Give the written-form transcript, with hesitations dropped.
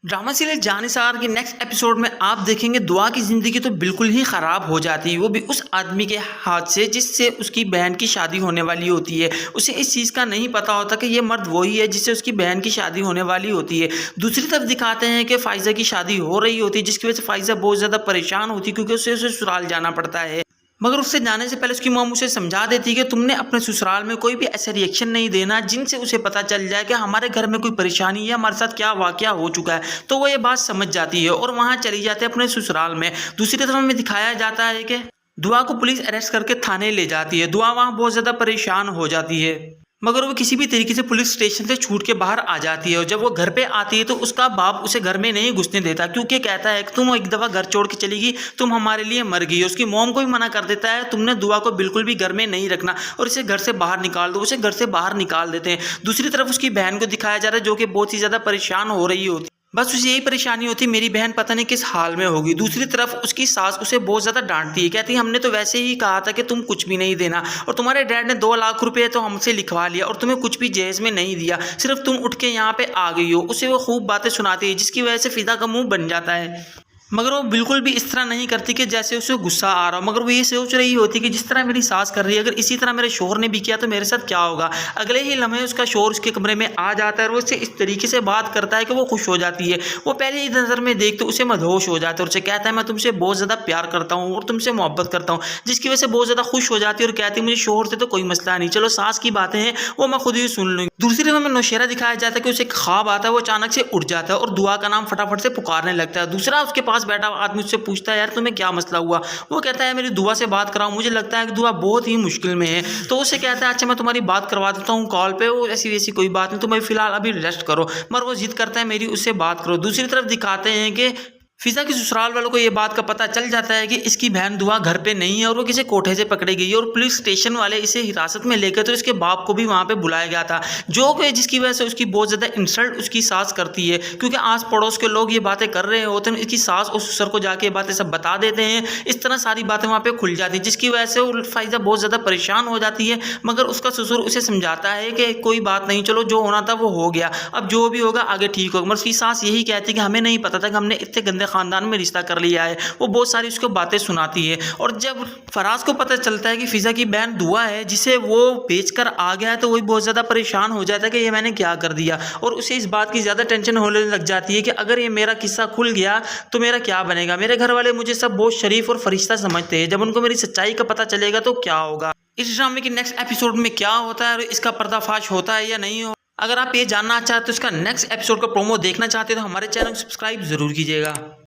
Drama serial Jannisar की next episode में आप देखेंगे दुआ की ज़िंदगी तो बिल्कुल ही ख़राब हो जाती है, वो भी उस आदमी के हाथ से जिससे उसकी बहन की शादी होने वाली होती है। उसे इस चीज़ का नहीं पता होता कि ये मर्द वही है जिससे उसकी बहन की शादी होने वाली होती है। दूसरी तरफ दिखाते हैं कि फ़ाइज़ा की शादी हो रही होती है, जिसकी वजह से फ़ाइज़ा बहुत ज़्यादा परेशान होती है क्योंकि उसे ससुराल जाना पड़ता है। मगर उससे जाने से पहले उसकी मॉम उसे समझा देती है कि तुमने अपने ससुराल में कोई भी ऐसा रिएक्शन नहीं देना जिनसे उसे पता चल जाए कि हमारे घर में कोई परेशानी है, हमारे साथ क्या वाकया हो चुका है। तो वो ये बात समझ जाती है और वहाँ चली जाती है अपने ससुराल में। दूसरी तरफ हमें दिखाया जाता है कि दुआ को पुलिस अरेस्ट करके थाने ले जाती है। दुआ वहाँ बहुत ज़्यादा परेशान हो जाती है, मगर वो किसी भी तरीके से पुलिस स्टेशन से छूट के बाहर आ जाती है। और जब वो घर पे आती है तो उसका बाप उसे घर में नहीं घुसने देता, क्योंकि कहता है कि तुम एक दफ़ा घर छोड़ के चली गई, तुम हमारे लिए मर गई। उसकी मॉम को भी मना कर देता है, तुमने दुआ को बिल्कुल भी घर में नहीं रखना और इसे घर से बाहर निकाल दो। उसे घर से बाहर निकाल देते हैं। दूसरी तरफ उसकी बहन को दिखाया जा रहा है जो कि बहुत ही ज़्यादा परेशान हो रही होती, बस उसे यही परेशानी होती मेरी बहन पता नहीं किस हाल में होगी। दूसरी तरफ उसकी सास उसे बहुत ज़्यादा डांटती है, कहती हमने तो वैसे ही कहा था कि तुम कुछ भी नहीं देना, और तुम्हारे डैड ने 2 लाख रुपए तो हमसे लिखवा लिया और तुम्हें कुछ भी जहेज में नहीं दिया, सिर्फ तुम उठ के यहाँ पे आ गई हो। उसे वो खूब बातें सुनाती है जिसकी वजह से फिदा का मुंह बन जाता है, मगर वो बिल्कुल भी इस तरह नहीं करती कि जैसे उसे गुस्सा आ रहा हो। मगर वो ये सोच रही होती कि जिस तरह मेरी सास कर रही है, अगर इसी तरह मेरे शोहर ने भी किया तो मेरे साथ क्या होगा। अगले ही लम्हे उसका शोहर उसके कमरे में आ जाता है और वो उससे इस तरीके से बात करता है कि वो खुश हो जाती है। वो पहले ही नज़र में देखते उसे मदहोश हो जाता है और उसे कहता है मैं तुमसे बहुत ज़्यादा प्यार करता हूँ और तुमसे मोहब्बत करता हूँ, जिसकी वजह से बहुत ज़्यादा खुश हो जाती है और कहती है मुझे शोहर से तो कोई मसला नहीं, चलो सास की बातें हैं वो मैं खुद ही सुन लूँगी। दूसरी तरफ हमें नौशेरा दिखाया जाता है कि उसे ख्वाब आता है, वो अचानक से उठ जाता है और दुआ का नाम फटाफट से पुकारने लगता है। दूसरा उसके पास बैठा आदमी उससे पूछता है यार तुम्हें क्या मसला हुआ। वो कहता है मेरी दुआ से बात कराओ, मुझे लगता है कि दुआ बहुत ही मुश्किल में है। तो उसे कहता है अच्छा मैं तुम्हारी बात करवा देता हूँ कॉल पे, वो ऐसी वैसी कोई बात नहीं, तुम फिलहाल अभी रेस्ट करो। मगर वो जिद करता है मेरी उससे बात करो। दूसरी तरफ दिखाते हैं कि फिजा की ससुराल वालों को ये बात का पता चल जाता है कि इसकी बहन दुआ घर पे नहीं है और वो किसी कोठे से पकड़ी गई है और पुलिस स्टेशन वाले इसे हिरासत में लेकर तो इसके बाप को भी वहाँ पे बुलाया गया था, जो कि जिसकी वजह से उसकी बहुत ज़्यादा इंसल्ट उसकी सास करती है, क्योंकि आस पड़ोस के लोग ये बातें कर रहे होते हैं। इसकी सास और ससुर को जाके ये बातें सब बता देते हैं। इस तरह सारी बातें वहाँ पर खुल जाती है, जिसकी वजह से वो फायदा बहुत ज़्यादा परेशान हो जाती है। मगर उसका ससुर उसे समझाता है कि कोई बात नहीं, चलो जो होना था वो हो गया, अब जो भी होगा आगे ठीक होगा। मगर उसकी सास यही कहती है कि हमें नहीं पता था कि हमने इतने गंदे खानदान में रिश्ता कर लिया है। वो बहुत सारी उसको बातें सुनाती है। और जब फराज को पता चलता है कि फिजा की बहन दुआ है जिसे वो बेचकर आ गया है, तो वही बहुत ज़्यादा परेशान हो जाता है कि ये मैंने क्या कर दिया, और उसे इस बात की ज़्यादा टेंशन होने लग जाती है कि अगर ये मेरा किस्सा खुल गया तो मेरा क्या बनेगा। मेरे घर वाले मुझे सब बहुत शरीफ और फरिश्ता समझते हैं, जब उनको मेरी सच्चाई का पता चलेगा तो क्या होगा। इस ड्रामे की नेक्स्ट एपिसोड में क्या होता है और इसका पर्दाफाश होता है या नहीं हो, अगर आप ये जानना चाहते हो, इसका नेक्स्ट एपिसोड का प्रोमो देखना चाहते हो तो हमारे चैनल को सब्सक्राइब ज़रूर कीजिएगा।